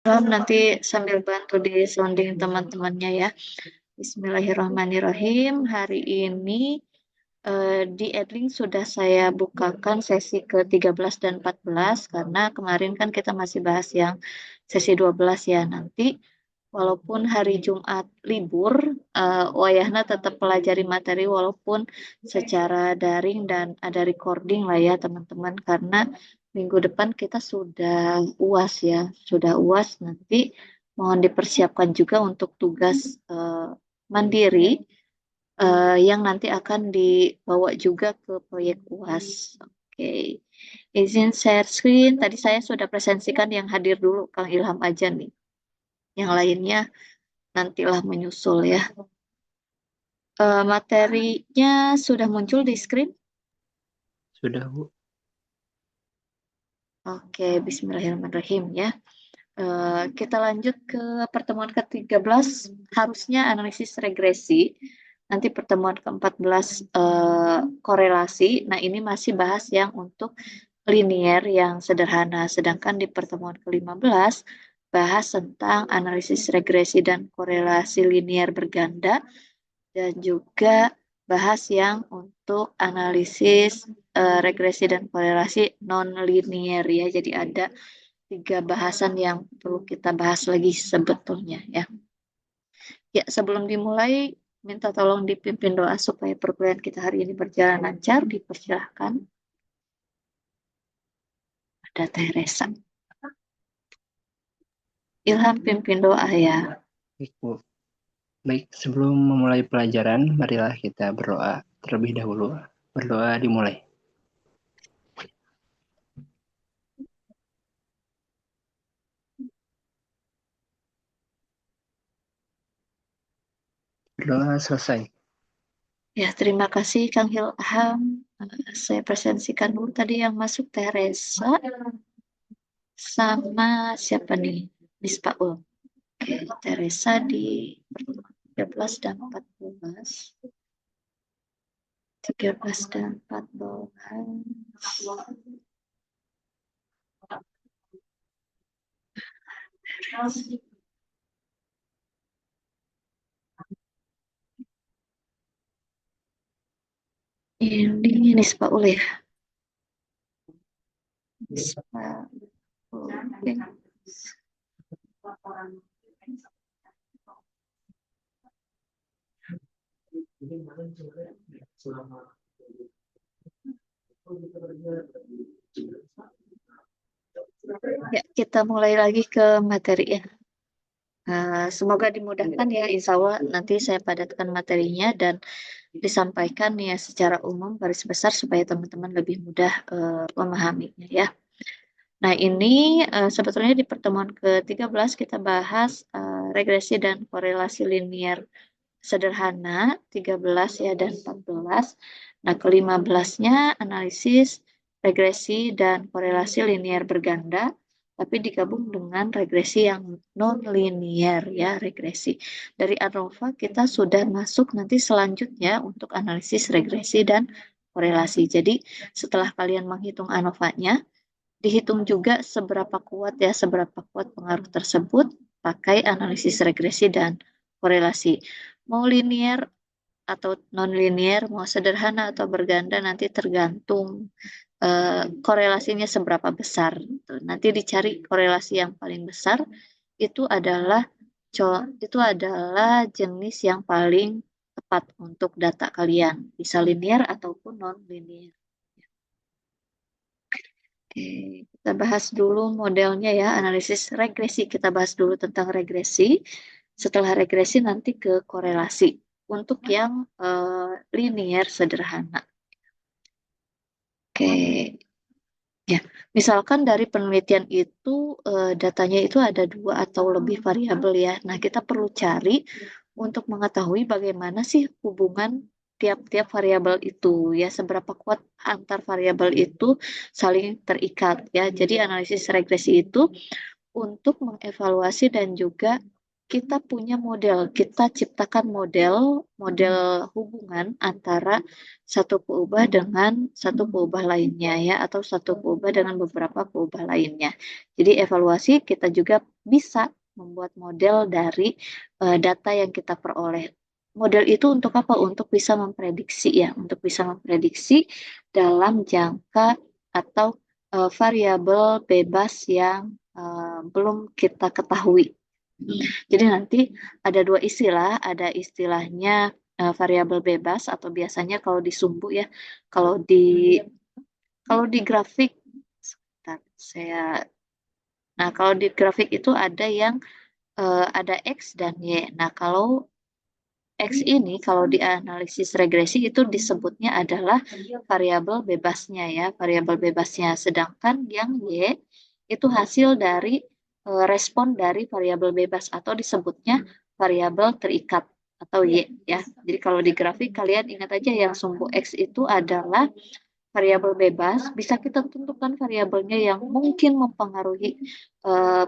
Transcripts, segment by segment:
Nanti sambil bantu di sounding teman-temannya ya. Bismillahirrahmanirrahim. Hari ini di Edlink sudah saya bukakan sesi ke-13 dan 14 karena kemarin kan kita masih bahas yang sesi 12 ya. Nanti walaupun hari Jumat libur, wayahna tetap pelajari materi walaupun secara daring dan ada recording lah ya teman-teman karena minggu depan kita sudah UAS ya, sudah UAS nanti mohon dipersiapkan juga untuk tugas mandiri yang nanti akan dibawa juga ke proyek UAS. Oke, izin share screen. Tadi saya sudah presentasikan yang hadir dulu, Kang Ilham aja nih. Yang lainnya nantilah menyusul ya. Materinya sudah muncul di screen. Sudah, Bu. Oke, Bismillahirrahmanirrahim ya. Kita lanjut ke pertemuan ke-13, harusnya analisis regresi. Nanti pertemuan ke-14 korelasi. Nah, ini masih bahas yang untuk linier yang sederhana. Sedangkan di pertemuan ke-15 bahas tentang analisis regresi dan korelasi linier berganda dan juga bahas yang untuk analisis regresi dan korelasi non-linier ya. Jadi ada 3 bahasan yang perlu kita bahas lagi sebetulnya ya. Ya, sebelum dimulai, minta tolong dipimpin doa supaya perkuliahan kita hari ini berjalan lancar. Dipersilahkan. Ada Teresa. Ilham pimpin doa ya. Baik, Bu. Baik, sebelum memulai pelajaran, marilah kita berdoa terlebih dahulu. Berdoa dimulai. Berdoa selesai. Ya, terima kasih Kang Ilham. Saya presentasikan dulu tadi yang masuk Teresa sama siapa nih? Miss Paul. Oke, Teresa di 13 dan 14. 13 dan 14. Ini Nispa Ul ya. Nispa Ul. Oke. Ya, kita mulai lagi ke materi ya. Semoga dimudahkan ya, insya Allah nanti saya padatkan materinya dan disampaikan ya secara umum garis besar supaya teman-teman lebih mudah memahaminya ya. Nah ini sebetulnya di pertemuan ke-13 kita bahas regresi dan korelasi linier sederhana 13 ya dan 14. Nah ke-15-nya analisis regresi dan korelasi linier berganda tapi digabung dengan regresi yang non-linier ya regresi. Dari ANOVA kita sudah masuk nanti selanjutnya untuk analisis regresi dan korelasi. Jadi setelah kalian menghitung ANOVA-nya, dihitung juga seberapa kuat pengaruh tersebut pakai analisis regresi dan korelasi. Mau linear atau non-linear, mau sederhana atau berganda nanti tergantung korelasinya seberapa besar. Nanti dicari korelasi yang paling besar itu adalah itu adalah jenis yang paling tepat untuk data kalian, bisa linear ataupun non-linear. Oke, kita bahas dulu modelnya ya, analisis regresi. Kita bahas dulu tentang regresi. Setelah regresi nanti ke korelasi. Untuk yang linear sederhana. Oke, ya. Misalkan dari penelitian itu datanya itu ada 2 atau lebih variabel ya. Nah, kita perlu cari untuk mengetahui bagaimana sih hubungan tiap-tiap variabel itu ya, seberapa kuat antar variabel itu saling terikat ya. Jadi analisis regresi itu untuk mengevaluasi dan juga kita punya model, kita ciptakan model hubungan antara satu peubah dengan satu peubah lainnya ya, atau satu peubah dengan beberapa peubah lainnya. Jadi evaluasi kita juga bisa membuat model dari data yang kita peroleh. Model itu untuk apa? Untuk bisa memprediksi ya, untuk bisa memprediksi dalam jangka atau variabel bebas yang belum kita ketahui. Jadi nanti ada dua istilah, ada istilahnya variabel bebas atau biasanya kalau di Sumbu ya, kalau di kalau di grafik, sebentar, kalau di grafik itu ada yang ada X dan Y. Nah, kalau X ini kalau di analisis regresi itu disebutnya adalah variabel bebasnya ya, variabel bebasnya. Sedangkan yang Y itu hasil dari respon dari variabel bebas atau disebutnya variabel terikat atau Y ya. Jadi kalau di grafik kalian ingat aja yang sumbu X itu adalah variabel bebas, bisa kita tentukan variabelnya yang mungkin mempengaruhi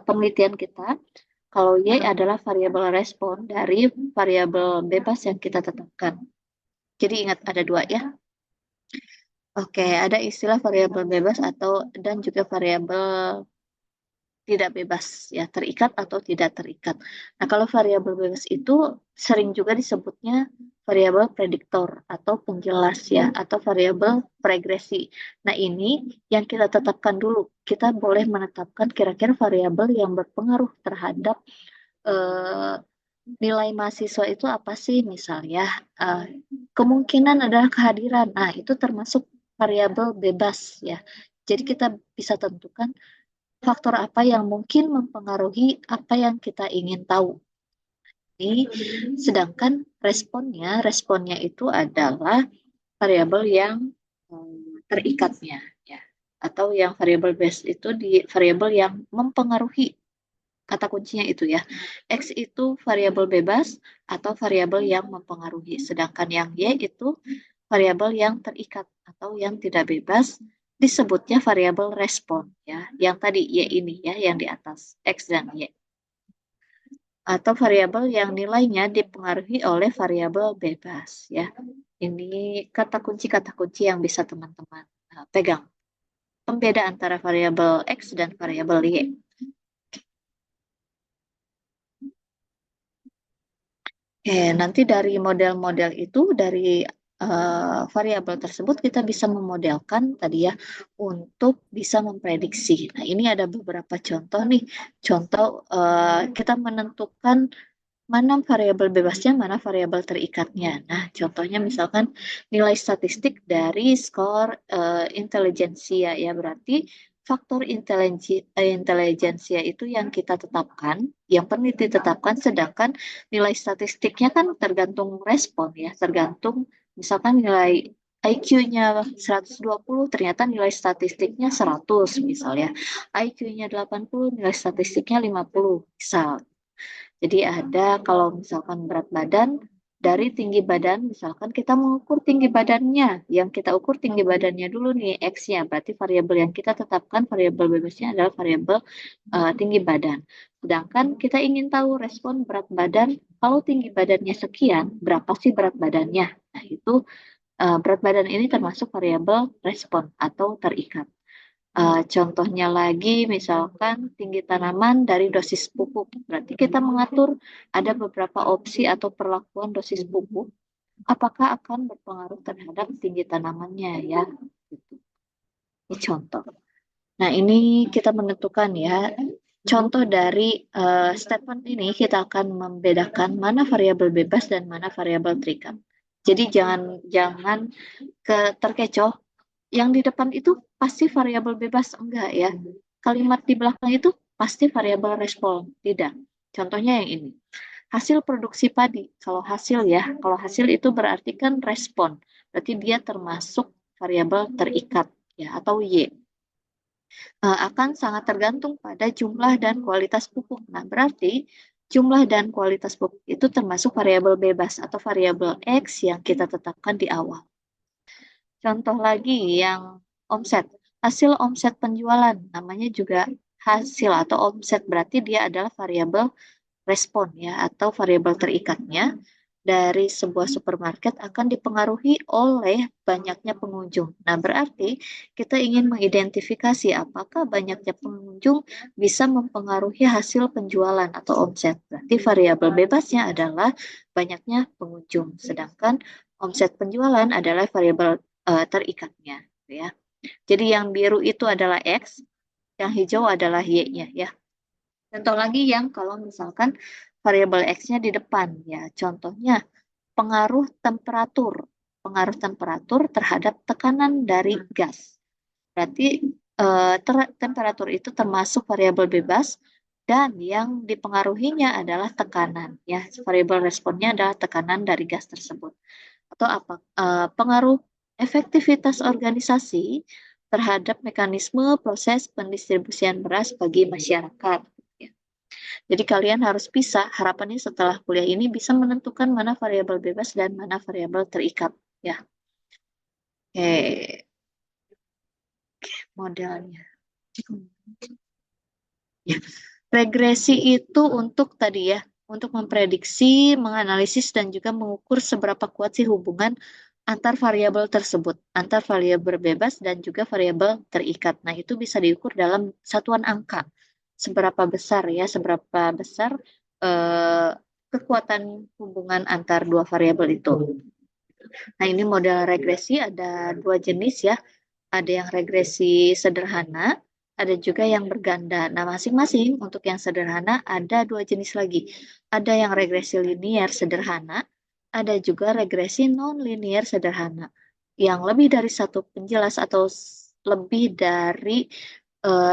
penelitian kita. Kalau Y adalah variabel respon dari variabel bebas yang kita tetapkan. Jadi ingat ada dua ya. Oke, ada istilah variabel bebas atau dan juga variabel tidak bebas ya, terikat atau tidak terikat. Nah, kalau variabel bebas itu sering juga disebutnya variabel prediktor atau penjelas ya, atau variabel pregresi. Nah, ini yang kita tetapkan dulu. Kita boleh menetapkan kira-kira variabel yang berpengaruh terhadap eh, nilai mahasiswa itu apa sih? Misalnya, eh, kemungkinan adalah kehadiran. Nah, itu termasuk variabel bebas ya. Jadi kita bisa tentukan faktor apa yang mungkin mempengaruhi apa yang kita ingin tahu. Ini, sedangkan responnya itu adalah variabel yang terikatnya, ya. Atau yang variabel base itu di variabel yang mempengaruhi, kata kuncinya itu ya. X itu variabel bebas atau variabel yang mempengaruhi, sedangkan yang Y itu variabel yang terikat atau yang tidak bebas disebutnya variabel respon ya. Yang tadi Y ini ya, yang di atas X dan Y. Atau variabel yang nilainya dipengaruhi oleh variabel bebas ya. Ini kata kunci yang bisa teman-teman pegang. Pembeda antara variabel X dan variabel Y. Oke, nanti dari model-model itu, dari variabel tersebut kita bisa memodelkan tadi ya untuk bisa memprediksi. Nah, ini ada beberapa contoh nih. Contoh kita menentukan mana variabel bebasnya, mana variabel terikatnya. Nah, contohnya misalkan nilai statistik dari skor intelijensia ya, berarti faktor intelijensia itu yang kita tetapkan, yang peneliti tetapkan, sedangkan nilai statistiknya kan tergantung respon ya, tergantung misalkan nilai IQ-nya 120, ternyata nilai statistiknya 100 misalnya. IQ-nya 80, nilai statistiknya 50 misal. Jadi ada kalau misalkan berat badan, dari tinggi badan, misalkan kita mengukur tinggi badannya. Yang kita ukur tinggi badannya dulu nih, X-nya. Berarti variabel yang kita tetapkan, variabel bebasnya adalah variabel tinggi badan. Sedangkan kita ingin tahu respon berat badan, kalau tinggi badannya sekian, berapa sih berat badannya? Nah, itu berat badan ini termasuk variabel respon atau terikat. Contohnya lagi, misalkan tinggi tanaman dari dosis pupuk. Berarti kita mengatur ada beberapa opsi atau perlakuan dosis pupuk. Apakah akan berpengaruh terhadap tinggi tanamannya ya? Gitu. Ini contoh. Nah, ini kita menentukan ya. Contoh dari statement ini kita akan membedakan mana variabel bebas dan mana variabel terikat. Jadi jangan jangan terkecoh yang di depan itu pasti variabel bebas, enggak ya. Kalimat di belakang itu pasti variabel respon, tidak. Contohnya yang ini. Hasil produksi padi. Kalau hasil ya, kalau hasil itu berarti kan respon. Berarti dia termasuk variabel terikat ya atau Y. Akan sangat tergantung pada jumlah dan kualitas pupuk. Nah, berarti jumlah dan kualitas pupuk itu termasuk variabel bebas atau variabel X yang kita tetapkan di awal. Contoh lagi yang omset. Hasil omset penjualan namanya juga hasil atau omset, berarti dia adalah variabel respon ya atau variabel terikatnya. dari sebuah supermarket akan dipengaruhi oleh banyaknya pengunjung. Nah, berarti kita ingin mengidentifikasi apakah banyaknya pengunjung bisa mempengaruhi hasil penjualan atau omset. Berarti variabel bebasnya adalah banyaknya pengunjung, sedangkan omset penjualan adalah variabel terikatnya, ya. Jadi yang biru itu adalah X, yang hijau adalah Y-nya, ya. Contoh lagi yang kalau misalkan variabel X-nya di depan, ya. Contohnya pengaruh temperatur. Pengaruh temperatur terhadap tekanan dari gas. Berarti temperatur itu termasuk variabel bebas dan yang dipengaruhinya adalah tekanan. Ya, variabel responnya adalah tekanan dari gas tersebut. Atau apa? Pengaruh efektivitas organisasi terhadap mekanisme proses pendistribusian beras bagi masyarakat. Ya. Jadi kalian harus bisa, harapannya setelah kuliah ini bisa menentukan mana variabel bebas dan mana variabel terikat. Ya, oke, modelnya. Ya. Regresi itu untuk tadi ya, untuk memprediksi, menganalisis, dan juga mengukur seberapa kuat sih hubungan antar variabel tersebut, antar variabel bebas dan juga variabel terikat. Nah, itu bisa diukur dalam satuan angka. Seberapa besar ya, seberapa besar eh, kekuatan hubungan antar dua variabel itu. Nah, ini model regresi ada dua jenis ya. Ada yang regresi sederhana, ada juga yang berganda. Nah, masing-masing untuk yang sederhana ada dua jenis lagi. Ada yang regresi linier sederhana, ada juga regresi non-linier sederhana. Yang lebih dari satu penjelas atau lebih dari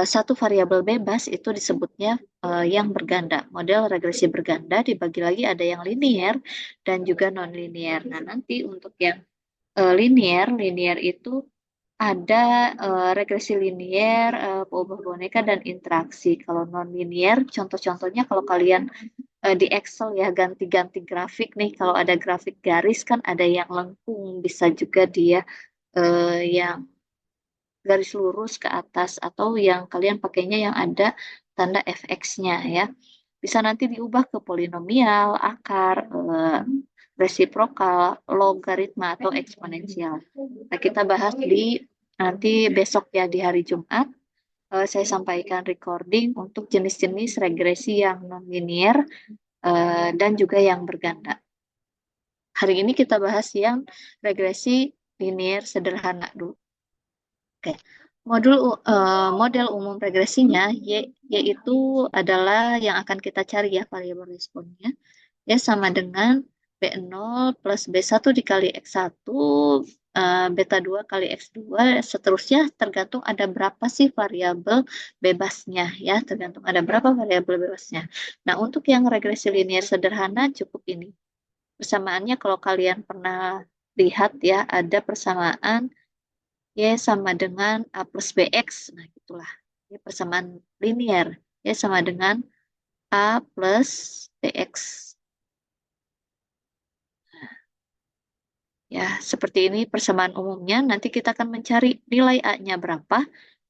satu variabel bebas itu disebutnya yang berganda. Model regresi berganda dibagi lagi ada yang linier dan juga non-linier. Nah, nanti untuk yang linier itu ada regresi linier, peubah boneka, dan interaksi. Kalau non-linier, contoh-contohnya kalau kalian di Excel ya, ganti-ganti grafik nih. Kalau ada grafik garis kan ada yang lengkung, bisa juga dia yang garis lurus ke atas, atau yang kalian pakainya yang ada tanda fx-nya ya. Bisa nanti diubah ke polinomial, akar, resiprokal, logaritma, atau eksponensial. Nah, kita bahas di nanti besok ya di hari Jumat. Saya sampaikan recording untuk jenis-jenis regresi yang non-linear dan juga yang berganda. Hari ini kita bahas yang regresi linear sederhana dulu. Oke. Model umum regresinya yaitu adalah yang akan kita cari ya variabel responnya. Ya sama dengan B0 plus B1 dikali X1, beta 2 kali X2, seterusnya tergantung ada berapa sih variabel bebasnya ya, tergantung ada berapa variabel bebasnya. Nah, untuk yang regresi linear sederhana cukup ini. Persamaannya kalau kalian pernah lihat ya, ada persamaan Y sama dengan A plus BX. Nah, itulah. Ini persamaan linear. Y sama dengan A plus BX. Ya, seperti ini persamaan umumnya. Nanti kita akan mencari nilai A-nya berapa,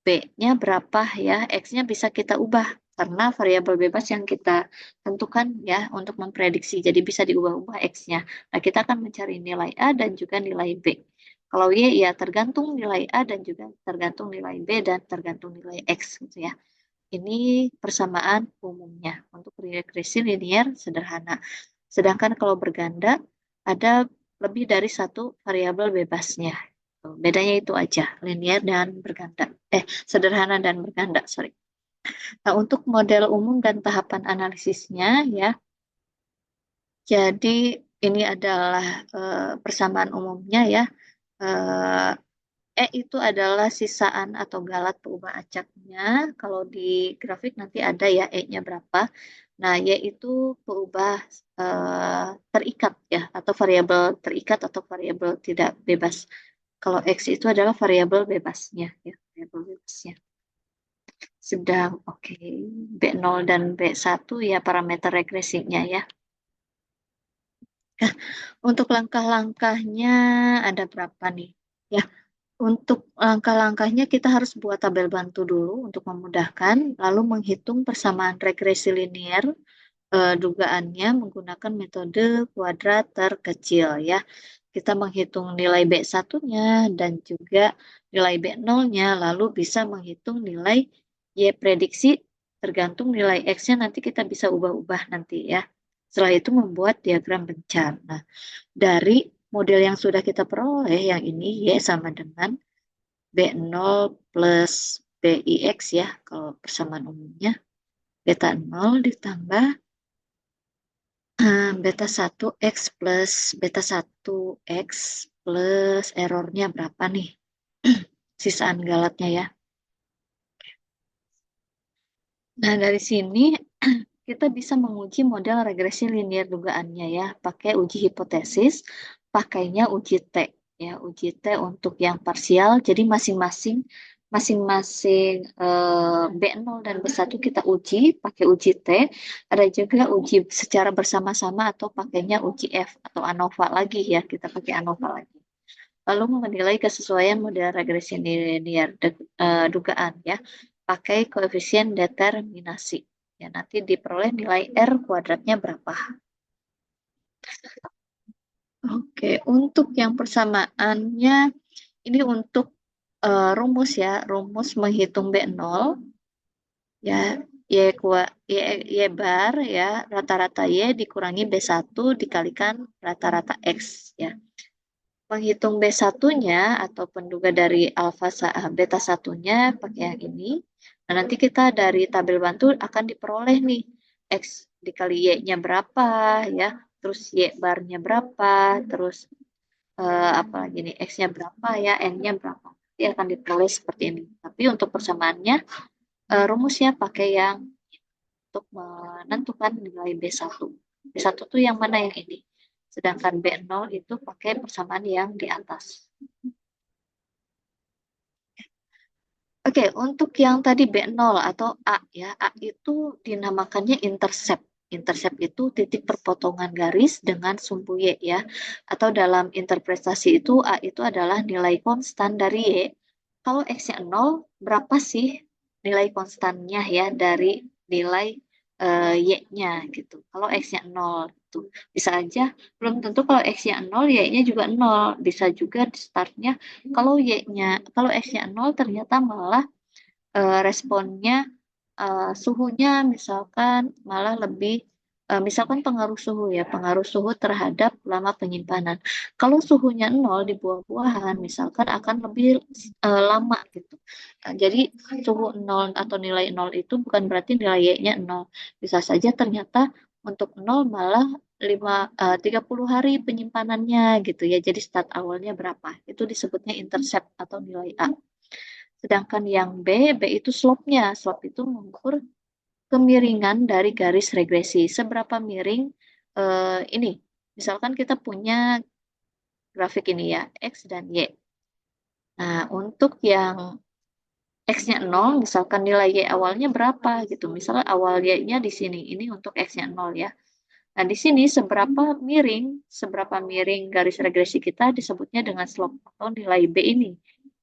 B-nya berapa ya, X-nya bisa kita ubah karena variabel bebas yang kita tentukan ya untuk memprediksi. Jadi bisa diubah-ubah X-nya. Nah, kita akan mencari nilai A dan juga nilai B. Kalau Y ya tergantung nilai A dan juga tergantung nilai B dan tergantung nilai X gitu ya. Ini persamaan umumnya untuk regresi linear sederhana. Sedangkan kalau berganda ada lebih dari satu variabel bebasnya. Bedanya itu aja, linear dan berganda. Sederhana dan berganda, sorry. Nah, untuk model umum dan tahapan analisisnya ya, jadi ini adalah persamaan umumnya ya. Eh, itu adalah sisaan atau galat peubah acaknya. Kalau di grafik nanti ada ya E-nya berapa. Nah, Y itu peubah terikat ya, atau variabel terikat atau variabel tidak bebas. Kalau X itu adalah variabel bebasnya ya, variabel bebasnya. Sedang oke, B0 dan B1 ya parameter regresinya ya. Nah, untuk langkah-langkahnya ada berapa nih? Ya, untuk langkah-langkahnya kita harus buat tabel bantu dulu untuk memudahkan, lalu menghitung persamaan regresi linear, dugaannya menggunakan metode kuadrat terkecil ya. Kita menghitung nilai B1-nya dan juga nilai B0-nya, lalu bisa menghitung nilai Y prediksi tergantung nilai X-nya nanti kita bisa ubah-ubah nanti ya. Setelah itu membuat diagram bencana. Dari model yang sudah kita peroleh, yang ini Y sama dengan B0 plus BIX ya, kalau persamaan umumnya. Beta 0 ditambah beta 1 X plus beta 1 X plus errornya berapa nih? Sisaan galatnya ya. Nah, dari sini kita bisa menguji model regresi linear dugaannya ya, pakai uji hipotesis, pakainya uji T ya, uji T untuk yang parsial. Jadi masing-masing B0 dan B1 kita uji pakai uji T. Ada juga uji secara bersama-sama atau pakainya uji F atau ANOVA lagi ya, kita pakai ANOVA lagi. Lalu menilai kesesuaian model regresi linear dugaan ya, pakai koefisien determinasi. Ya, nanti diperoleh nilai R kuadratnya berapa. Oke, untuk yang persamaannya, ini untuk rumus ya, rumus menghitung B0, ya, Y bar ya, rata-rata Y dikurangi B1 dikalikan rata-rata X ya. Menghitung B1-nya atau penduga dari beta 1-nya pakai yang ini. Nah, nanti kita dari tabel bantu akan diperoleh nih X dikali Y-nya berapa ya, terus Y barnya berapa, terus apa lagi nih, X-nya berapa ya, N-nya berapa. Nanti akan diperoleh seperti ini. Tapi untuk persamaannya rumusnya pakai yang untuk menentukan nilai B1. B1 tuh yang mana yang ini? Sedangkan B0 itu pakai persamaan yang di atas. Oke, untuk yang tadi B0 atau A ya, A itu dinamakannya intercept. Intercept itu titik perpotongan garis dengan sumbu Y ya. Atau dalam interpretasi itu A itu adalah nilai konstan dari Y. Kalau X-nya 0, berapa sih nilai konstannya ya dari nilai Y-nya gitu. Kalau X-nya 0 itu bisa aja, belum tentu kalau X-nya 0, Y-nya juga 0. Bisa juga startnya kalau X-nya 0 ternyata malah responnya suhunya misalkan malah lebih misalkan pengaruh suhu ya, pengaruh suhu terhadap lama penyimpanan. Kalau suhunya 0 di buah-buahan misalkan akan lebih lama gitu. Jadi suhu 0 atau nilai 0 itu bukan berarti nilai Y-nya 0. Bisa saja ternyata untuk 0 malah 30 hari penyimpanannya gitu ya. Jadi start awalnya berapa? Itu disebutnya intercept atau nilai A. Sedangkan yang B itu slope-nya. Slope itu mengukur kemiringan dari garis regresi. Seberapa miring ini? Misalkan kita punya grafik ini ya, X dan Y. Nah, untuk yang X-nya 0, misalkan nilai Y awalnya berapa gitu. Misalnya awal Y-nya di sini. Ini untuk X-nya 0 ya. Nah, di sini seberapa miring garis regresi kita disebutnya dengan slope atau nilai B ini.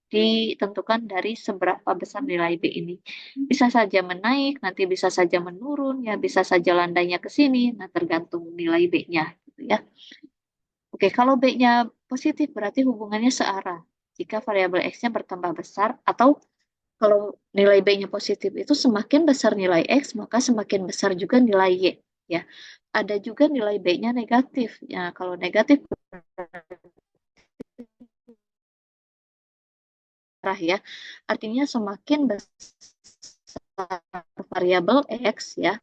Ditentukan dari seberapa besar nilai B ini. Bisa saja menaik, nanti bisa saja menurun, ya bisa saja landainya ke sini, nah tergantung nilai B-nya. Gitu ya. Oke, kalau B-nya positif berarti hubungannya searah. Jika variabel X-nya bertambah besar, atau kalau nilai B-nya positif itu semakin besar nilai X, maka semakin besar juga nilai Y. Ya, ada juga nilai B-nya negatif. Ya, kalau negatif ya, artinya semakin besar variabel X ya,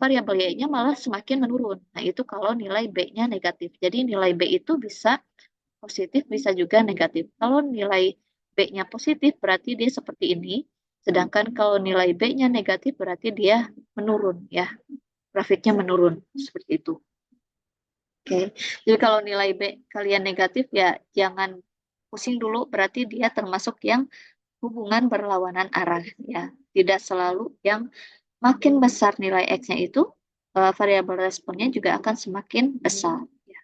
variabel Y-nya malah semakin menurun. Nah, itu kalau nilai B-nya negatif. Jadi nilai B itu bisa positif, bisa juga negatif. Kalau nilai B-nya positif, berarti dia seperti ini. Sedangkan kalau nilai B-nya negatif, berarti dia menurun ya. Grafiknya menurun, seperti itu. Oke, jadi kalau nilai B kalian negatif, ya jangan pusing dulu, berarti dia termasuk yang hubungan berlawanan arah ya. Tidak selalu yang makin besar nilai X-nya itu, variabel responnya juga akan semakin besar. Ya.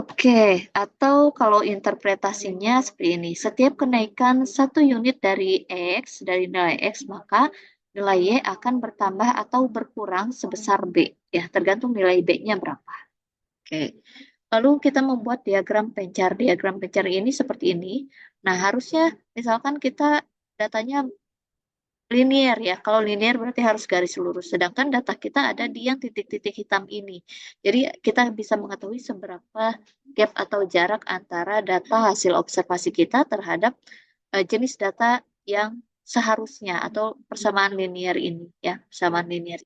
Oke, atau kalau interpretasinya seperti ini, setiap kenaikan 1 unit dari X, dari nilai X, maka nilai Y akan bertambah atau berkurang sebesar B, ya, tergantung nilai B-nya berapa. Oke. Lalu kita membuat diagram pencar. Diagram pencar ini seperti ini. Nah, harusnya misalkan kita datanya linear ya. Kalau linear berarti harus garis lurus. Sedangkan data kita ada di yang titik-titik hitam ini. Jadi kita bisa mengetahui seberapa gap atau jarak antara data hasil observasi kita terhadap jenis data yang seharusnya atau persamaan linear ini ya, persamaan linear.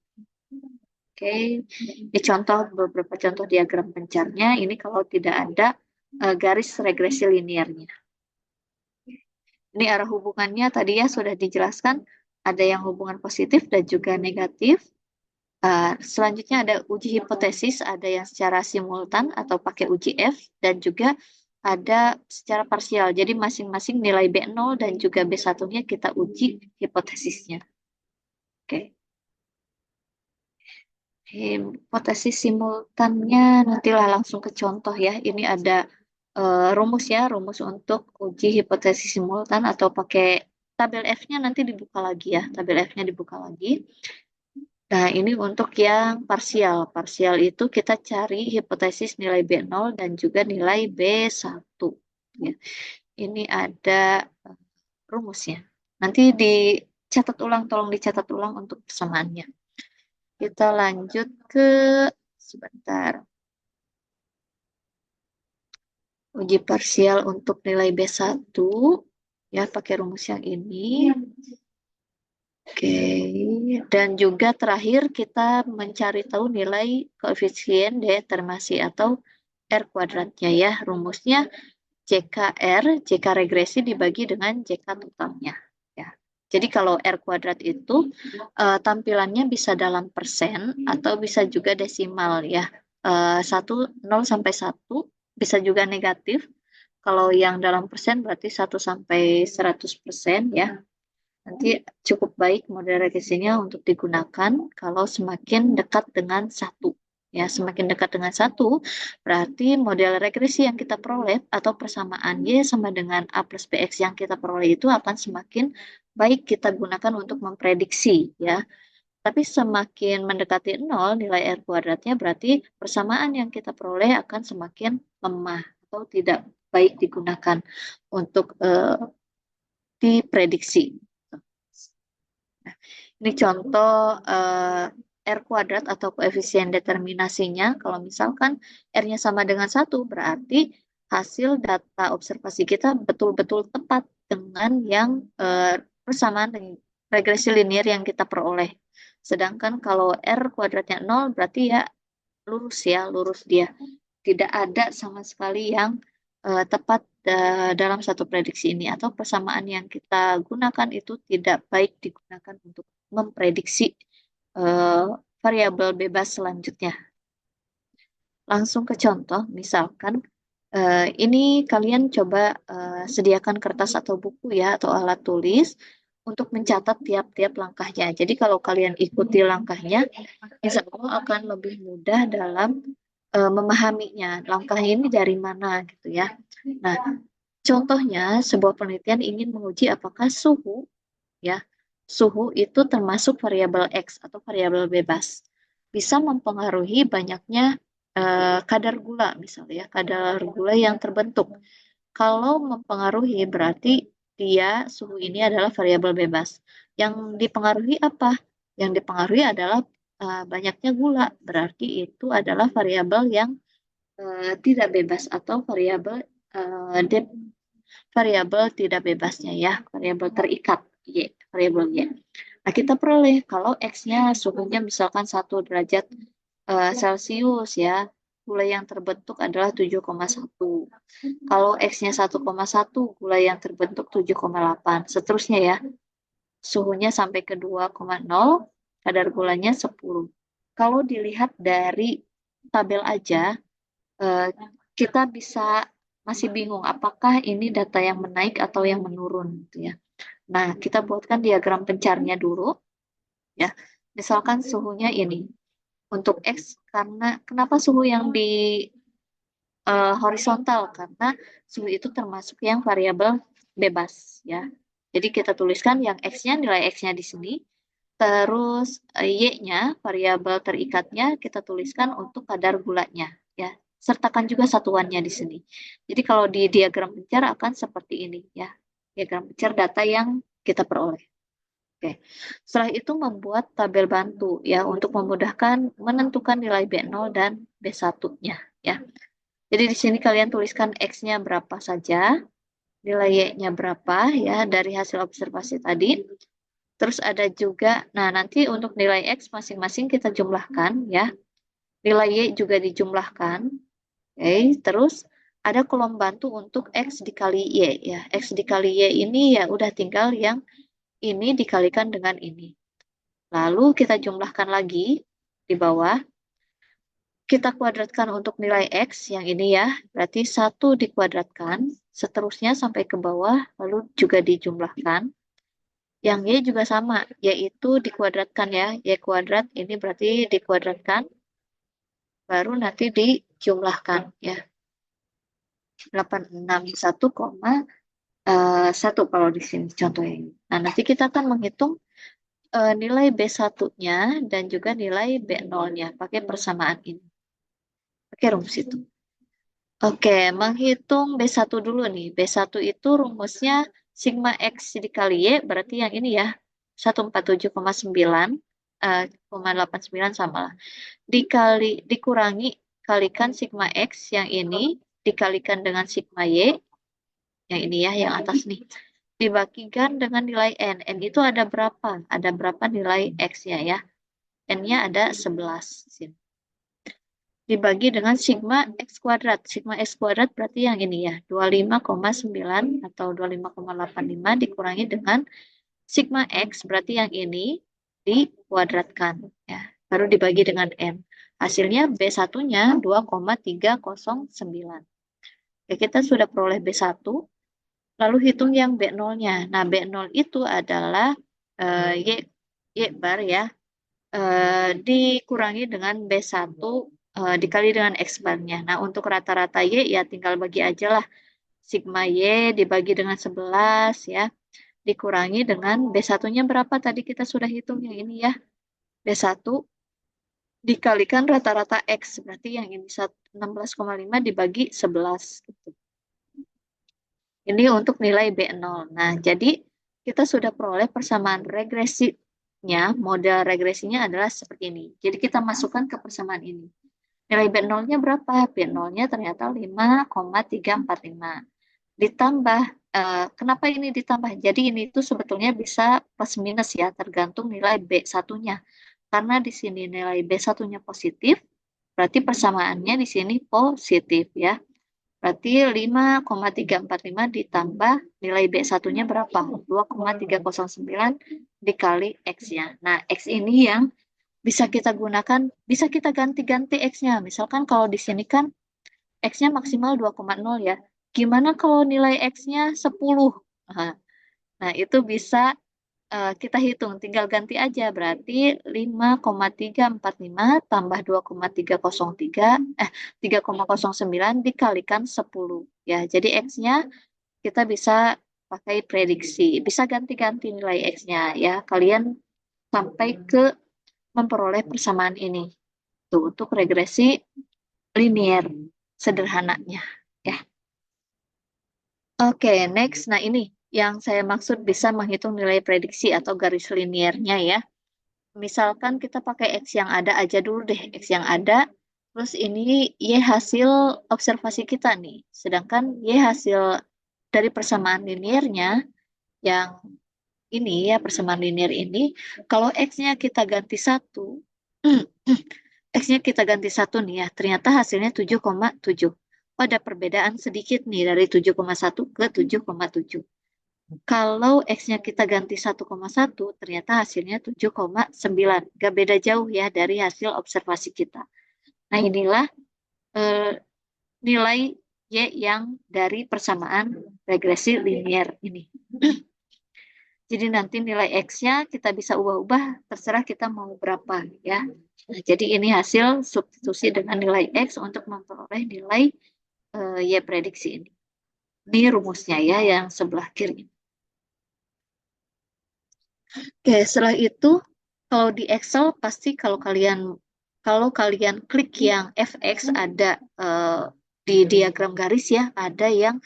Oke, ini contoh beberapa contoh diagram pencarnya. Ini kalau tidak ada garis regresi linearnya. Ini arah hubungannya tadi ya sudah dijelaskan. Ada yang hubungan positif dan juga negatif. Selanjutnya ada uji hipotesis, ada yang secara simultan atau pakai uji F, dan juga ada secara parsial. Jadi masing-masing nilai B0 dan juga B1-nya kita uji hipotesisnya. Oke. Hipotesis simultannya nantilah langsung ke contoh ya. Ini ada rumus ya, rumus untuk uji hipotesis simultan atau pakai tabel F-nya nanti dibuka lagi ya. Tabel F-nya dibuka lagi. Nah, ini untuk yang parsial. Parsial itu kita cari hipotesis nilai B0 dan juga nilai B1. Ya. Ini ada eh, rumusnya. Nanti dicatat ulang, tolong dicatat ulang untuk persamaannya. Kita lanjut ke sebentar. Uji parsial untuk nilai B1 ya pakai rumus yang ini. Oke, dan juga terakhir kita mencari tahu nilai koefisien determinasi atau R kuadratnya ya. Rumusnya JKR, JK regresi dibagi dengan JK totalnya. Ya. Jadi kalau R kuadrat itu tampilannya bisa dalam persen atau bisa juga desimal ya. 0 sampai 1 bisa juga negatif. Kalau yang dalam persen berarti 1 sampai 100% ya. Nanti cukup baik model regresinya untuk digunakan kalau semakin dekat dengan 1. Ya, semakin dekat dengan 1, berarti model regresi yang kita peroleh atau persamaan Y sama dengan A plus BX yang kita peroleh itu akan semakin baik kita gunakan untuk memprediksi. Ya. Tapi semakin mendekati 0, nilai R kuadratnya berarti persamaan yang kita peroleh akan semakin lemah atau tidak baik digunakan untuk diprediksi. Ini contoh R kuadrat atau koefisien determinasinya. Kalau misalkan R-nya sama dengan 1, berarti hasil data observasi kita betul-betul tepat dengan yang persamaan regresi linear yang kita peroleh. Sedangkan kalau R kuadratnya 0, berarti ya lurus ya, lurus dia. Tidak ada sama sekali yang tepat dalam satu prediksi ini atau persamaan yang kita gunakan itu tidak baik digunakan untuk memprediksi eh, variabel bebas selanjutnya. Langsung ke contoh, misalkan ini kalian coba sediakan kertas atau buku ya atau alat tulis untuk mencatat tiap-tiap langkahnya. Jadi kalau kalian ikuti langkahnya, insya Allah akan lebih mudah dalam memahaminya. Langkah ini dari mana gitu ya. Nah, contohnya sebuah penelitian ingin menguji apakah ya, suhu itu termasuk variabel X atau variabel bebas. Bisa mempengaruhi banyaknya kadar gula misalnya ya, kadar gula yang terbentuk. Kalau mempengaruhi berarti dia suhu ini adalah variabel bebas. Yang dipengaruhi apa? Yang dipengaruhi adalah banyaknya gula. Berarti itu adalah variabel yang tidak bebas atau variabel variabel tidak bebasnya ya, variabel terikat Y, variabel Y. Nah, kita peroleh kalau X-nya suhunya misalkan 1 derajat Celcius ya, gula yang terbentuk adalah 7,1. Kalau X-nya 1,1, gula yang terbentuk 7,8. Seterusnya ya, suhunya sampai ke 2,0, kadar gulanya 10. Kalau dilihat dari tabel aja, eh, kita bisa masih bingung apakah ini data yang menaik atau yang menurun gitu ya. Nah, kita buatkan diagram pencarnya dulu ya. Misalkan suhunya ini untuk X karena kenapa suhu yang di horizontal karena suhu itu termasuk yang variabel bebas ya. Jadi kita tuliskan yang X-nya nilai X-nya di sini Terus Y-nya, variabel terikatnya kita tuliskan untuk kadar gulanya, ya. Sertakan juga satuannya di sini. Jadi kalau di diagram pencar akan seperti ini, ya. Diagram pencar data yang kita peroleh. Oke. Setelah itu membuat tabel bantu, ya, untuk memudahkan menentukan nilai B0 dan B1-nya, ya. Jadi di sini kalian tuliskan X-nya berapa saja, nilai Y-nya berapa, ya, dari hasil observasi tadi. Terus ada juga, nah nanti untuk nilai X masing-masing kita jumlahkan ya. Nilai Y juga dijumlahkan. Oke, terus ada kolom bantu untuk X dikali Y ya. X dikali Y ini ya udah tinggal yang ini dikalikan dengan ini. Lalu kita jumlahkan lagi di bawah. Kita kuadratkan untuk nilai X yang ini ya. Berarti 1 dikuadratkan. Seterusnya sampai ke bawah. Lalu juga dijumlahkan. Yang Y juga sama, yaitu dikuadratkan ya. Y kuadrat ini berarti dikuadratkan, baru nanti dijumlahkan ya. 861,1 kalau di sini contohnya ini. Nah, nanti kita akan menghitung nilai B1-nya dan juga nilai B0-nya pakai persamaan ini. Pakai rumus itu. Oke, menghitung B1 dulu nih. B1 itu rumusnya sigma X dikali Y, berarti yang ini ya. 147,9, 0,89 sama lah. Dikurangi, kalikan sigma X yang ini, dikalikan dengan sigma Y, yang ini ya, yang atas nih. Dibagikan dengan nilai N. N itu ada berapa? Ada berapa nilai X-nya ya? N-nya ada 11. Sini dibagi dengan sigma X kuadrat. Sigma X kuadrat berarti yang ini ya, 25,9 atau 25,85 dikurangi dengan sigma X berarti yang ini dikuadratkan. Ya. Baru dibagi dengan N. Hasilnya B1-nya 2,309. Ya, kita sudah peroleh B1, lalu hitung yang B0-nya. Nah, B0 itu adalah Y bar ya, dikurangi dengan B1 dikali dengan X bar-nya. Nah, untuk rata-rata Y ya tinggal bagi aja lah. Sigma Y dibagi dengan 11 ya. Dikurangi dengan B1-nya berapa tadi kita sudah hitung yang ini ya. B1 dikalikan rata-rata X. Berarti yang ini 16,5 dibagi 11. Gitu. Ini untuk nilai B0. Nah, jadi kita sudah peroleh persamaan regresinya. Model regresinya adalah seperti ini. Jadi kita masukkan ke persamaan ini. Nilai B0-nya berapa? B0-nya ternyata 5,345. Ditambah, kenapa ini ditambah? Jadi ini tuh sebetulnya bisa plus minus ya, tergantung nilai B1-nya. Karena di sini nilai B1-nya positif, berarti persamaannya di sini positif ya. Berarti 5,345 ditambah nilai B1-nya berapa? 2,309 dikali X-nya. Nah, X ini yang bisa kita gunakan, bisa kita ganti-ganti X-nya. Misalkan kalau di sini kan X-nya maksimal 2,0 ya. Gimana kalau nilai X-nya 10? Nah, nah, itu bisa kita hitung, tinggal ganti aja. Berarti 5,345 tambah 2,303, 3,09 dikalikan 10. Ya, jadi X-nya kita bisa pakai prediksi. Bisa ganti-ganti nilai X-nya ya. Kalian sampai ke memperoleh persamaan ini. Tuh, untuk regresi linier sederhananya. Ya. Oke, next. Nah, ini yang saya maksud bisa menghitung nilai prediksi atau garis liniernya ya. Misalkan kita pakai X yang ada aja dulu deh, X yang ada. Terus ini Y hasil observasi kita nih. Sedangkan Y hasil dari persamaan liniernya yang ini ya, persamaan linier ini. Kalau X-nya kita ganti 1, X-nya kita ganti 1 nih ya, ternyata hasilnya 7,7. Oh, ada perbedaan sedikit nih dari 7,1 ke 7,7. Kalau X-nya kita ganti 1,1, ternyata hasilnya 7,9. Gak beda jauh ya dari hasil observasi kita. Nah, inilah eh, nilai Y yang dari persamaan regresi linier ini. Jadi nanti nilai X-nya kita bisa ubah-ubah, terserah kita mau berapa ya. Nah, jadi ini hasil substitusi dengan nilai X untuk memperoleh nilai Y prediksi ini. Ini rumusnya ya yang sebelah kiri. Oke, setelah itu Kalau di Excel pasti kalau kalian klik yang FX ada di diagram garis ya, ada yang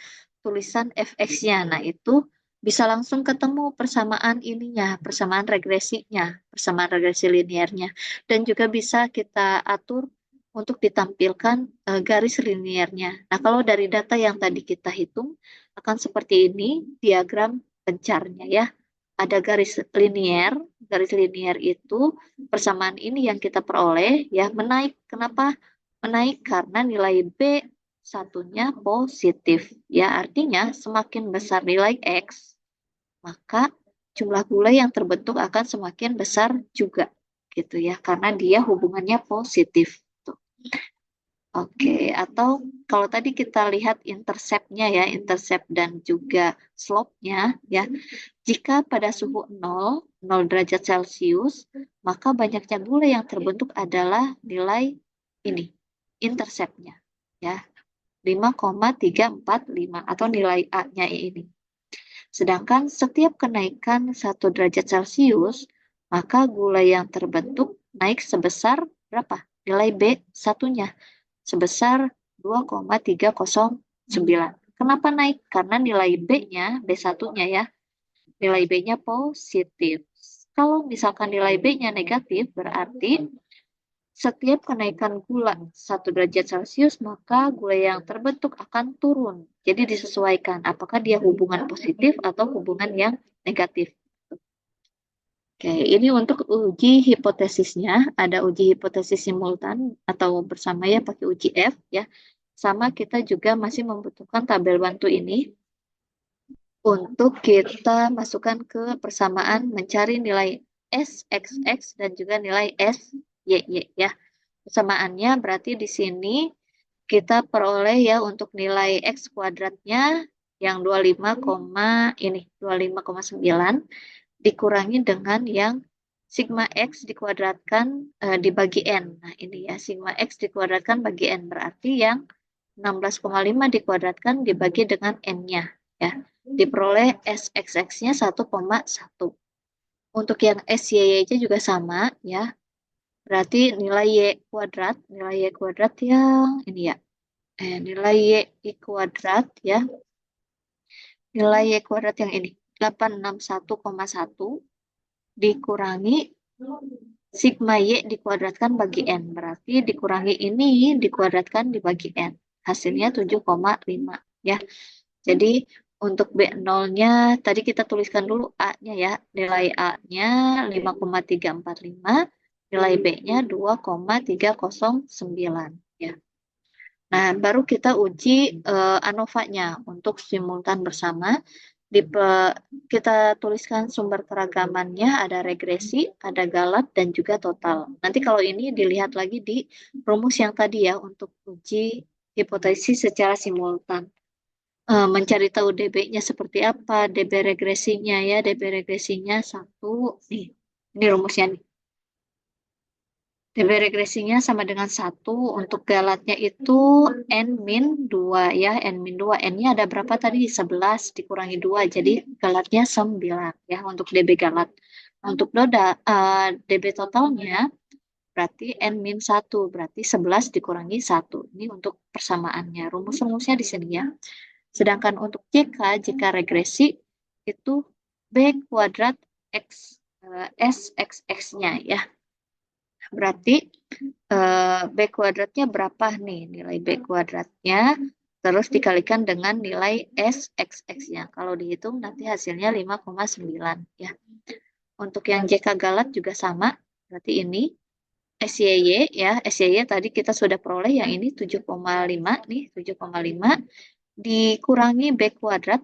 tulisan FX-nya. Nah, itu bisa langsung ketemu persamaan ininya, persamaan regresinya, persamaan regresi linearnya. Dan juga bisa kita atur untuk ditampilkan garis linearnya. Nah, kalau dari data yang tadi kita hitung akan seperti ini diagram pencarnya ya. Ada garis linier itu persamaan ini yang kita peroleh ya menaik. Kenapa menaik? Karena nilai B satunya positif. Ya, artinya semakin besar nilai X, maka jumlah gula yang terbentuk akan semakin besar juga gitu ya, karena dia hubungannya positif. Tuh. Oke, atau kalau tadi kita lihat intercept-nya ya, intercept dan juga slope-nya ya. Jika pada suhu 0 derajat Celcius, maka banyaknya gula yang terbentuk adalah nilai ini, intercept-nya ya, 5,345 atau nilai A-nya ini. Sedangkan setiap kenaikan 1 derajat Celcius, maka gula yang terbentuk naik sebesar berapa? Nilai B satunya sebesar 2,309. Kenapa naik? Karena nilai B-nya, B1-nya ya, nilai B-nya positif. Kalau misalkan nilai B-nya negatif, berarti setiap kenaikan gula 1 derajat Celcius, maka gula yang terbentuk akan turun. Jadi disesuaikan apakah dia hubungan positif atau hubungan yang negatif. Oke, ini untuk uji hipotesisnya. Ada uji hipotesis simultan atau bersama ya pakai uji F ya. Sama kita juga masih membutuhkan tabel bantu ini untuk kita masukkan ke persamaan mencari nilai SXX dan juga nilai SYY ya. Persamaannya berarti di sini kita peroleh ya untuk nilai X kuadratnya yang 25, ini 25,9 dikurangi dengan yang sigma X dikuadratkan dibagi N. Nah ini ya sigma X dikuadratkan bagi N berarti yang 16,5 dikuadratkan dibagi dengan N-nya ya. Diperoleh SXX-nya 1,1. Untuk yang SYY-nya juga sama ya. Berarti nilai Y kuadrat yang ini ya. Nilai Y kuadrat ya. Nilai Y kuadrat yang ini 861,1 dikurangi sigma Y dikuadratkan bagi N. Berarti dikurangi ini dikuadratkan dibagi N. Hasilnya 7,5 ya. Jadi untuk B0-nya tadi kita tuliskan dulu A-nya ya. Nilai A-nya 5,345, nilai B-nya 2,309 ya. Nah, baru kita uji ANOVA-nya untuk simultan bersama. Kita tuliskan sumber keragamannya, ada regresi, ada galat, dan juga total. Nanti kalau ini dilihat lagi di rumus yang tadi ya, untuk uji hipotesis secara simultan. Mencari tahu DB-nya seperti apa, DB regresinya ya, DB regresinya 1, nih, ini rumusnya nih. DB regresinya sama dengan 1, untuk galatnya itu N-2 ya, N-2. N-nya ada berapa tadi? 11 dikurangi 2, jadi galatnya 9 ya untuk DB galat. Untuk DB totalnya berarti N-1, berarti 11 dikurangi 1. Ini untuk persamaannya. Rumus-rumusnya di sini ya. Sedangkan untuk jika regresi itu B kuadrat X, SXX-nya ya. Berarti B kuadratnya berapa nih? Nilai B kuadratnya terus dikalikan dengan nilai SXX-nya. Kalau dihitung nanti hasilnya 5,9 ya. Untuk yang JK galat juga sama. Berarti ini SYY ya. SYY tadi kita sudah peroleh yang ini 7,5 nih, 7,5 dikurangi B kuadrat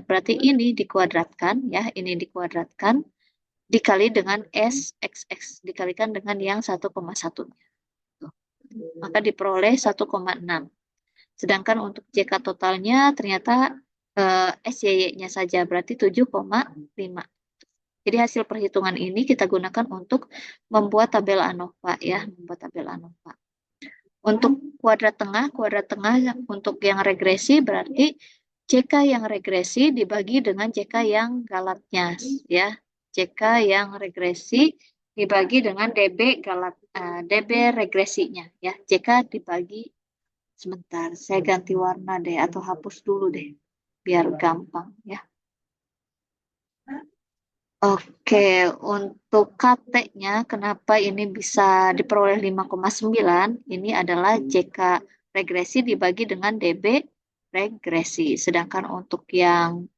berarti ini dikuadratkan ya, ini dikuadratkan dikali dengan SXX dikalikan dengan yang 1,1. Maka diperoleh 1,6. Sedangkan untuk JK totalnya ternyata SYY-nya saja berarti 7,5. Jadi hasil perhitungan ini kita gunakan untuk membuat tabel ANOVA ya, membuat tabel ANOVA. Untuk kuadrat tengah untuk yang regresi berarti JK yang regresi dibagi dengan JK yang galatnya ya. JK yang regresi dibagi dengan DB regresinya ya. JK dibagi, sebentar, saya ganti warna deh atau hapus dulu deh biar gampang ya. Oke, untuk KT-nya kenapa ini bisa diperoleh 5,9? Ini adalah JK regresi dibagi dengan DB regresi. Sedangkan untuk yang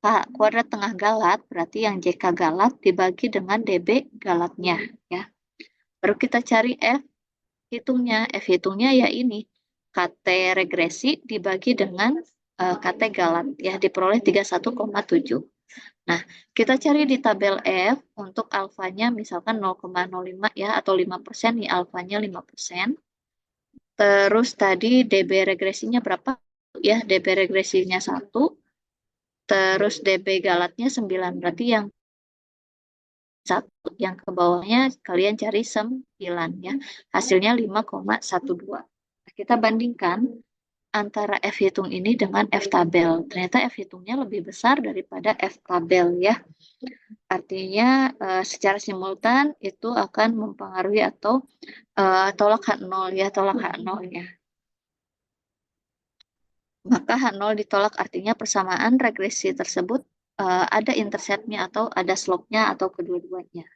kuadrat tengah galat, berarti yang JK galat dibagi dengan DB galatnya ya. Baru kita cari F hitungnya. F hitungnya ya ini, KT regresi dibagi dengan KT galat ya, diperoleh 31,7. Nah, kita cari di tabel F untuk alfanya misalkan 0,05 ya, atau 5% nih, alfanya 5%. Terus tadi DB regresinya berapa? Ya, DB regresinya 1. Terus DB galatnya 9. Berarti yang satu, yang ke bawahnya kalian cari 9 ya. Hasilnya 5,12. Nah, kita bandingkan antara F hitung ini dengan F tabel. Ternyata F hitungnya lebih besar daripada F tabel ya. Artinya secara simultan itu akan mempengaruhi atau tolak H0 ya, tolak H0 ya. Maka H0 ditolak artinya persamaan regresi tersebut ada interceptnya atau ada slope-nya atau kedua-duanya.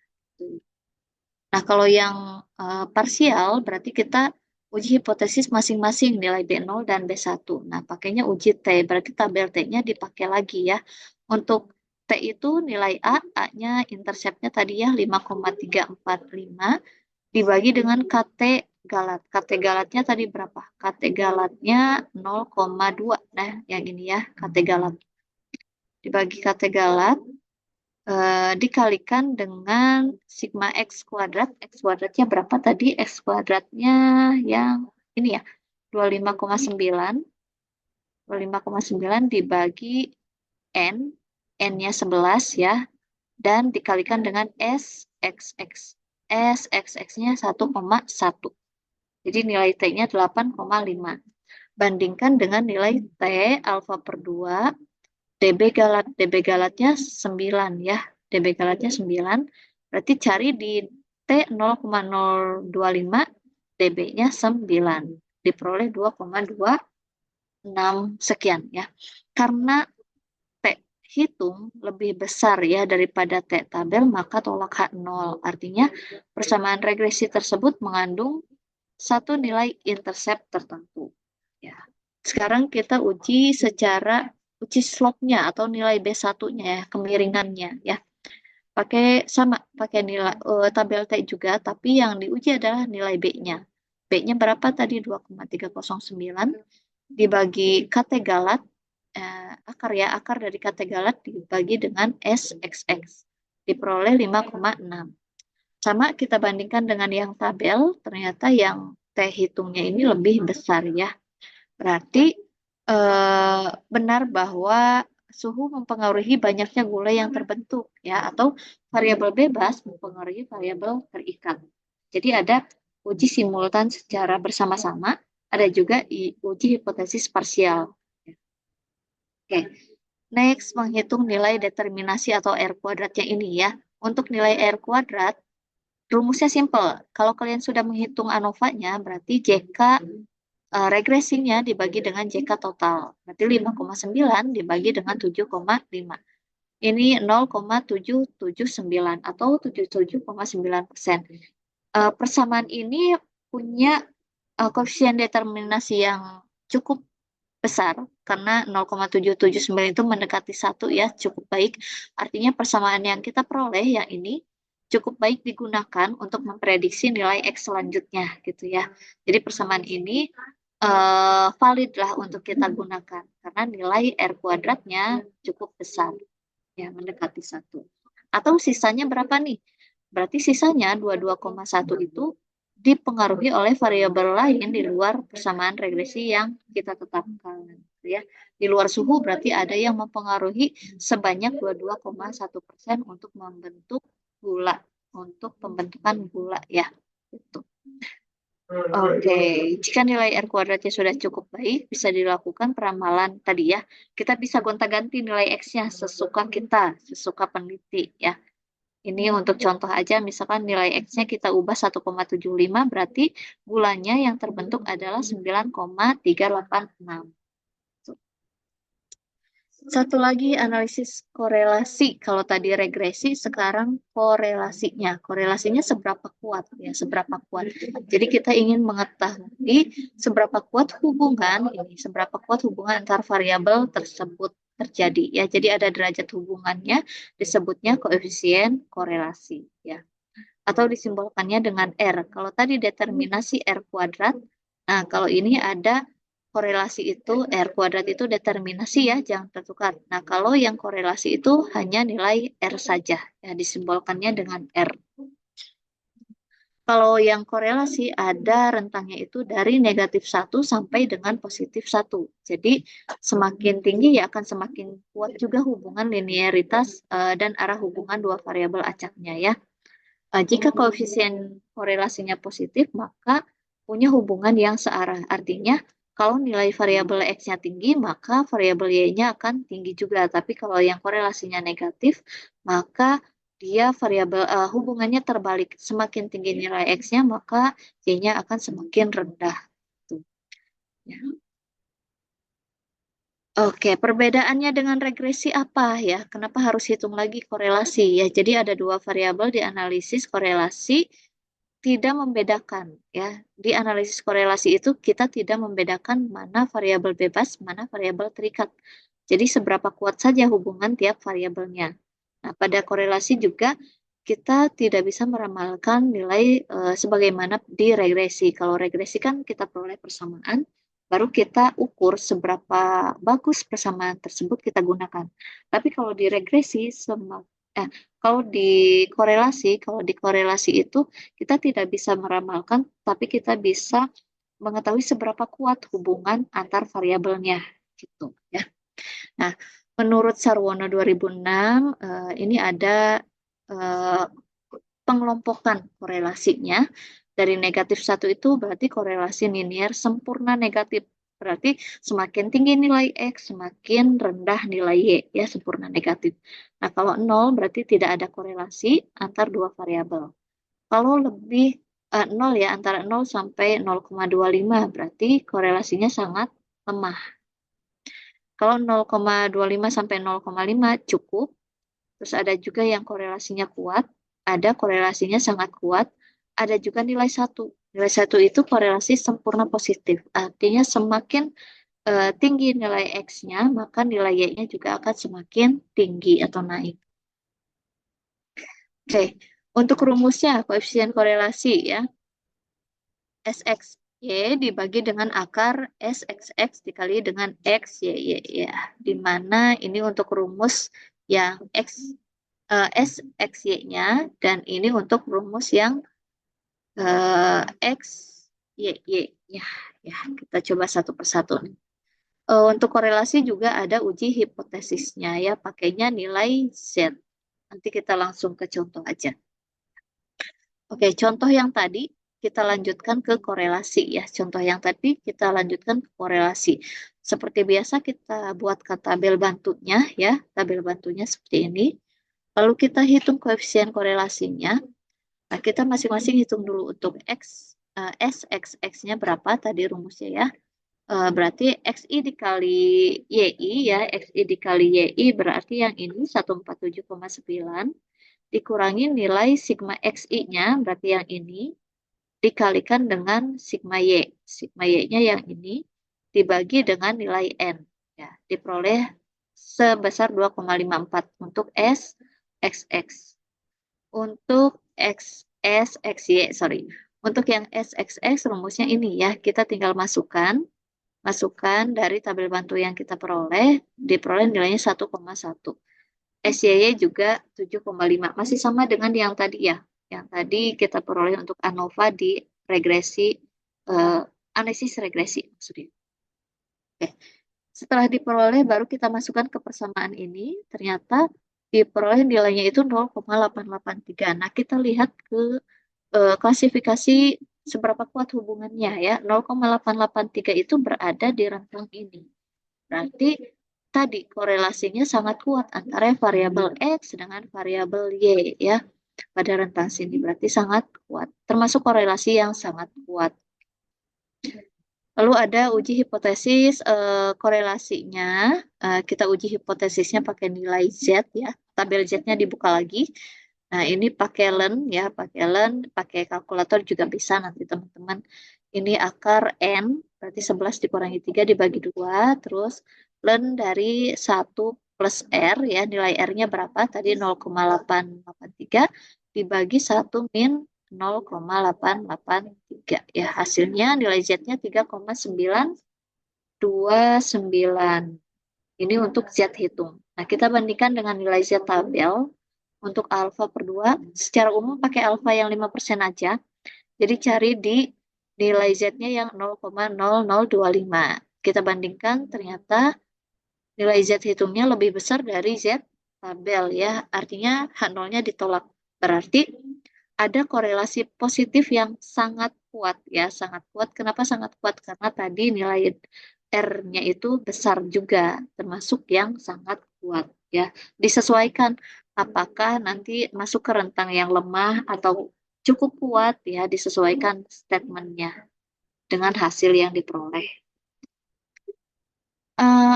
Nah, kalau yang parsial berarti kita uji hipotesis masing-masing nilai B0 dan B1. Nah, pakainya uji T, berarti tabel T-nya dipakai lagi ya. Untuk T itu nilai A-nya interceptnya tadi ya 5,345 dibagi dengan KT galat. KT galatnya tadi berapa? KT galatnya 0,2. Nah, yang ini ya, KT galat. Dibagi KT galat, dikalikan dengan sigma X kuadrat. X kuadratnya berapa tadi? X kuadratnya yang ini ya, 25,9. 25,9 dibagi N. N-nya 11 ya. Dan dikalikan dengan SXX. SXX-nya 1,1. Jadi nilai T-nya 8,5. Bandingkan dengan nilai T alfa per 2, DB galat. DB galatnya 9 ya. DB galatnya 9. Berarti cari di T 0,025, DB-nya 9. Diperoleh 2,26 sekian ya. Karena T hitung lebih besar ya daripada T tabel, maka tolak H0. Artinya persamaan regresi tersebut mengandung satu nilai intercept tertentu. Ya. Sekarang kita uji slope-nya atau nilai B1-nya ya, kemiringannya ya. Pakai nilai tabel T juga, tapi yang diuji adalah nilai B-nya. B-nya berapa tadi? 2,309 dibagi KT galat, akar dari KT galat dibagi dengan SXX. Diperoleh 5,6. Sama kita bandingkan dengan yang tabel, ternyata yang T hitungnya ini lebih besar ya. Berarti benar bahwa suhu mempengaruhi banyaknya gula yang terbentuk ya, atau variabel bebas mempengaruhi variabel terikat. Jadi ada uji simultan secara bersama-sama, ada juga uji hipotesis parsial. Oke. Next, menghitung nilai determinasi atau R kuadratnya ini ya. Untuk nilai R kuadrat, rumusnya simple. Kalau kalian sudah menghitung ANOVA-nya, berarti JK regresinya dibagi dengan JK total. Berarti 5,9 dibagi dengan 7,5. Ini 0,779 atau 77,9%. Persamaan ini punya koefisien determinasi yang cukup besar karena 0,779 itu mendekati 1 ya, cukup baik. Artinya persamaan yang kita peroleh yang ini cukup baik digunakan untuk memprediksi nilai X selanjutnya gitu ya. Jadi persamaan ini valid lah untuk kita gunakan karena nilai R kuadratnya cukup besar ya, mendekati 1. Atau sisanya berapa nih? Berarti sisanya 22,1 itu dipengaruhi oleh variabel lain di luar persamaan regresi yang kita tetapkan ya. Di luar suhu berarti ada yang mempengaruhi sebanyak 22,1% untuk membentuk gula, untuk pembentukan gula ya. Gitu. Oke, jika nilai R kuadratnya sudah cukup baik, bisa dilakukan peramalan tadi ya. Kita bisa gonta-ganti nilai X-nya sesuka kita, sesuka peneliti ya. Ini untuk contoh aja, misalkan nilai X-nya kita ubah 1,75, berarti bulannya yang terbentuk adalah 9,386. Satu lagi analisis korelasi. Kalau tadi regresi, sekarang korelasinya. Korelasinya seberapa kuat ya, seberapa kuat. Jadi kita ingin mengetahui seberapa kuat hubungan ini, seberapa kuat hubungan antar variabel tersebut terjadi ya. Jadi ada derajat hubungannya, disebutnya koefisien korelasi ya. Atau disimbolkannya dengan R. Kalau tadi determinasi R kuadrat, nah kalau ini ada korelasi itu, R kuadrat itu determinasi ya, jangan tertukar. Nah kalau yang korelasi itu hanya nilai R saja, ya disimbolkannya dengan R. Kalau yang korelasi ada rentangnya itu dari -1 sampai dengan +1. Jadi semakin tinggi ya akan semakin kuat juga hubungan linearitas dan arah hubungan dua variabel acaknya ya. Jika koefisien korelasinya positif, maka punya hubungan yang searah. Artinya, kalau nilai variabel X-nya tinggi, maka variabel Y-nya akan tinggi juga. Tapi kalau yang korelasinya negatif, maka dia variabel hubungannya terbalik. Semakin tinggi nilai X-nya, maka Y-nya akan semakin rendah. Tuh. Ya. Oke, perbedaannya dengan regresi apa ya? Kenapa harus hitung lagi korelasi ya? Jadi ada dua variabel di analisis korelasi tidak membedakan ya. Di analisis korelasi itu kita tidak membedakan mana variabel bebas, mana variabel terikat. Jadi seberapa kuat saja hubungan tiap variabelnya. Nah, pada korelasi juga kita tidak bisa meramalkan nilai sebagaimana di regresi. Kalau regresi kan kita peroleh persamaan, baru kita ukur seberapa bagus persamaan tersebut kita gunakan. Tapi kalau di regresi, kalau di korelasi itu kita tidak bisa meramalkan, tapi kita bisa mengetahui seberapa kuat hubungan antar variabelnya, gitu ya. Nah, menurut Sarwono 2006, ini ada eh, pengelompokan korelasinya. Dari -1 itu berarti korelasi linear sempurna negatif. Berarti semakin tinggi nilai X, semakin rendah nilai Y, ya sempurna negatif. Nah, kalau 0 berarti tidak ada korelasi antar dua variabel. Kalau lebih 0 ya, antara 0 sampai 0,25 berarti korelasinya sangat lemah. Kalau 0,25 sampai 0,5 cukup. Terus ada juga yang korelasinya kuat, ada korelasinya sangat kuat, ada juga nilai 1. Nilai 1 itu korelasi sempurna positif. Artinya semakin tinggi nilai X-nya, maka nilai Y-nya juga akan semakin tinggi atau naik. Oke, untuk rumusnya koefisien korelasi ya. SXY dibagi dengan akar SXX dikali dengan XYY ya. Di mana ini untuk rumus yang SXY-nya dan ini untuk rumus yang XYY ya. Ya, kita coba satu persatu nih. Untuk korelasi juga ada uji hipotesisnya ya, pakainya nilai Z. Nanti kita langsung ke contoh aja. Oke, contoh yang tadi kita lanjutkan ke korelasi ya. Contoh yang tadi kita lanjutkan ke korelasi. Seperti biasa kita buatkan tabel bantunya ya. Tabel bantunya seperti ini. Lalu kita hitung koefisien korelasinya. Nah, kita masing-masing hitung dulu untuk S, X-nya berapa tadi rumusnya ya. Berarti XI dikali YI ya. XI dikali YI berarti yang ini 147,9 dikurangi nilai sigma XI-nya, berarti yang ini, dikalikan dengan sigma Y. Sigma Y-nya yang ini dibagi dengan nilai N. Ya, diperoleh sebesar 2,54 untuk S, XX. Untuk XY, sorry. Untuk yang SXX rumusnya ini ya, kita tinggal masukkan dari tabel bantu yang kita peroleh, diperoleh nilainya 1,1. SYY juga 7,5. Masih sama dengan yang tadi ya. Yang tadi kita peroleh untuk ANOVA di regresi, eh, analisis regresi maksudnya. Oke. Setelah diperoleh baru kita masukkan ke persamaan ini. Ternyata diperoleh nilainya itu 0,883. Nah, kita lihat ke klasifikasi seberapa kuat hubungannya ya. 0,883 itu berada di rentang ini. Berarti tadi korelasinya sangat kuat antara variabel X dengan variabel Y ya. Pada rentang sini berarti sangat kuat, termasuk korelasi yang sangat kuat. Lalu ada uji hipotesis korelasinya. Kita uji hipotesisnya pakai nilai Z ya. Tabel Z-nya dibuka lagi. Nah, ini pakai len ya, pakai kalkulator juga bisa nanti teman-teman. Ini akar N, berarti 11 dikurangi 3 dibagi 2, terus len dari 1 plus R ya, nilai R-nya berapa? Tadi 0,883 dibagi 1 min 0,883 ya, hasilnya nilai Z-nya 3,929. Ini untuk Z hitung. Nah, kita bandingkan dengan nilai Z tabel. Untuk alfa per 2, secara umum pakai alfa yang 5% aja. Jadi cari di nilai Z-nya yang 0,0025. Kita bandingkan, ternyata nilai Z hitungnya lebih besar dari Z tabel ya. Artinya H0-nya ditolak. Berarti ada korelasi positif yang sangat kuat ya, sangat kuat. Kenapa sangat kuat? Karena tadi nilai R-nya itu besar juga, termasuk yang sangat kuat ya. Disesuaikan apakah nanti masuk ke rentang yang lemah atau cukup kuat ya, disesuaikan statementnya dengan hasil yang diperoleh.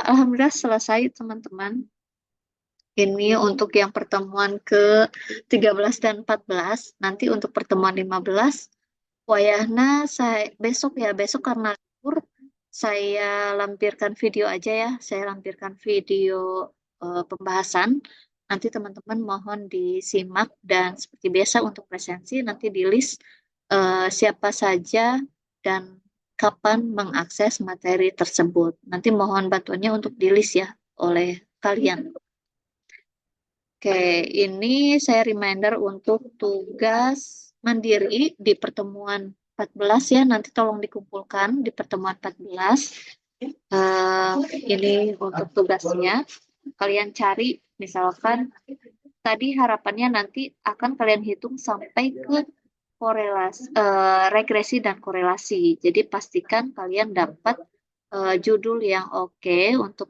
Alhamdulillah selesai teman-teman. Ini untuk yang pertemuan ke-13 dan 14. Nanti untuk pertemuan 15, wayahna saya besok ya, besok karena libur, saya lampirkan video aja ya. Saya lampirkan video pembahasan. Nanti teman-teman mohon disimak dan seperti biasa untuk presensi nanti di list siapa saja dan kapan mengakses materi tersebut. Nanti mohon bantuannya untuk di list ya oleh kalian. Oke, ini saya reminder untuk tugas mandiri di pertemuan 14 ya. Nanti tolong dikumpulkan di pertemuan 14. Ini untuk tugasnya. Kalian cari, misalkan tadi harapannya nanti akan kalian hitung sampai ke korelasi, regresi dan korelasi. Jadi pastikan kalian dapat judul yang oke untuk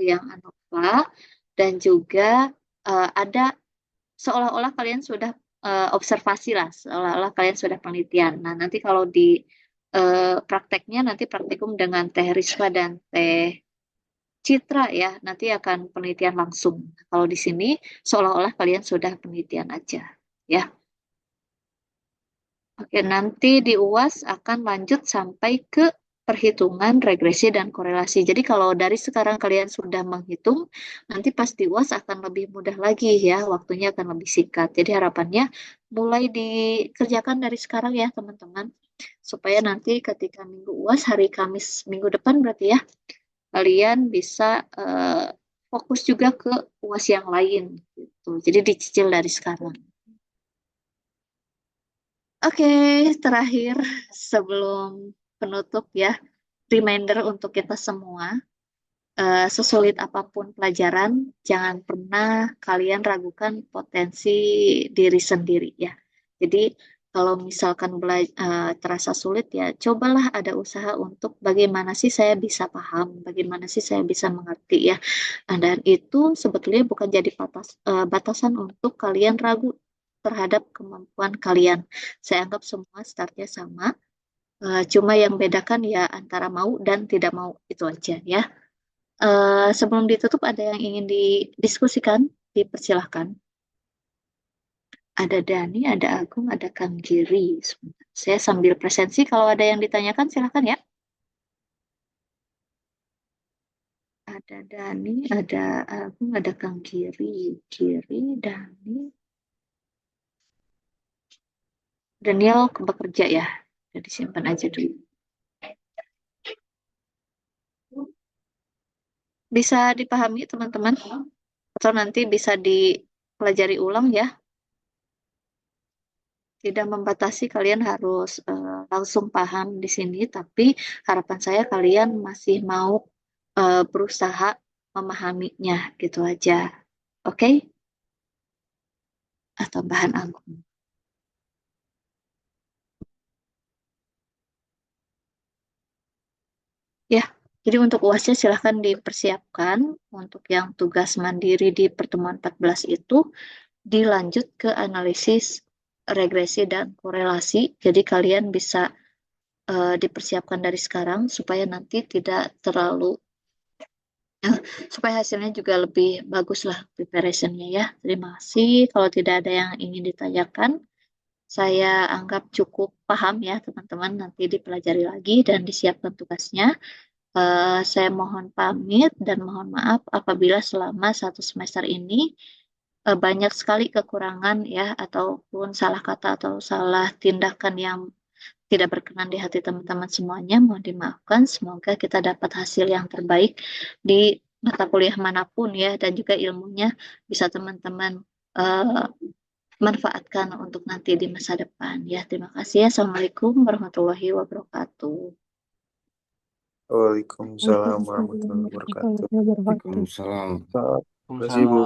yang ANOVA dan juga ada seolah-olah kalian sudah observasi lah, seolah-olah kalian sudah penelitian. Nah, nanti kalau di prakteknya nanti praktikum dengan Teh Risma dan Teh Citra ya, nanti akan penelitian langsung. Kalau di sini seolah-olah kalian sudah penelitian aja ya. Oke, nanti di UAS akan lanjut sampai ke perhitungan regresi dan korelasi. Jadi kalau dari sekarang kalian sudah menghitung, nanti pas di UAS akan lebih mudah lagi ya, waktunya akan lebih singkat. Jadi harapannya mulai dikerjakan dari sekarang ya teman-teman, supaya nanti ketika minggu UAS hari Kamis minggu depan berarti ya, kalian bisa fokus juga ke UAS yang lain gitu. Jadi dicicil dari sekarang. Oke, terakhir sebelum penutup ya, reminder untuk kita semua, sesulit apapun pelajaran, jangan pernah kalian ragukan potensi diri sendiri ya. Jadi kalau misalkan terasa sulit ya, cobalah ada usaha untuk bagaimana sih saya bisa paham, bagaimana sih saya bisa mengerti ya. Dan itu sebetulnya bukan jadi batasan untuk kalian ragu terhadap kemampuan kalian. Saya anggap semua startnya sama, cuma yang bedakan ya antara mau dan tidak mau itu aja ya. Sebelum ditutup ada yang ingin didiskusikan, dipersilahkan. Ada Dani, ada Agung, ada Kang Giri. Sebentar. Saya sambil presensi, kalau ada yang ditanyakan silahkan ya. Ada Dani, ada Agung, ada Kang Giri. Giri, Dani. Daniel bekerja ya. Udah disimpan aja dulu. Bisa dipahami teman-teman? Atau nanti bisa dipelajari ulang ya. Tidak membatasi kalian harus langsung paham di sini, tapi harapan saya kalian masih mau berusaha memahaminya gitu aja. Oke? Atau bahan Agung. Ya, Jadi untuk UASnya silahkan dipersiapkan. Untuk yang tugas mandiri di pertemuan 14 itu dilanjut ke analisis regresi dan korelasi. Jadi kalian bisa dipersiapkan dari sekarang supaya nanti tidak terlalu supaya hasilnya juga lebih bagus lah preparationnya ya. Terima kasih. Kalau tidak ada yang ingin ditanyakan, saya anggap cukup paham ya teman-teman. Nanti dipelajari lagi dan disiapkan tugasnya. Saya mohon pamit dan mohon maaf apabila selama satu semester ini banyak sekali kekurangan ya ataupun salah kata atau salah tindakan yang tidak berkenan di hati teman-teman semuanya. Mohon dimaafkan. Semoga kita dapat hasil yang terbaik di mata kuliah manapun ya dan juga ilmunya bisa teman-teman eh, manfaatkan untuk nanti di masa depan ya. Terima kasih ya. Assalamualaikum warahmatullahi wabarakatuh. Waalaikumsalam warahmatullahi wabarakatuh. Waalaikumsalam. Terima kasih, Bu.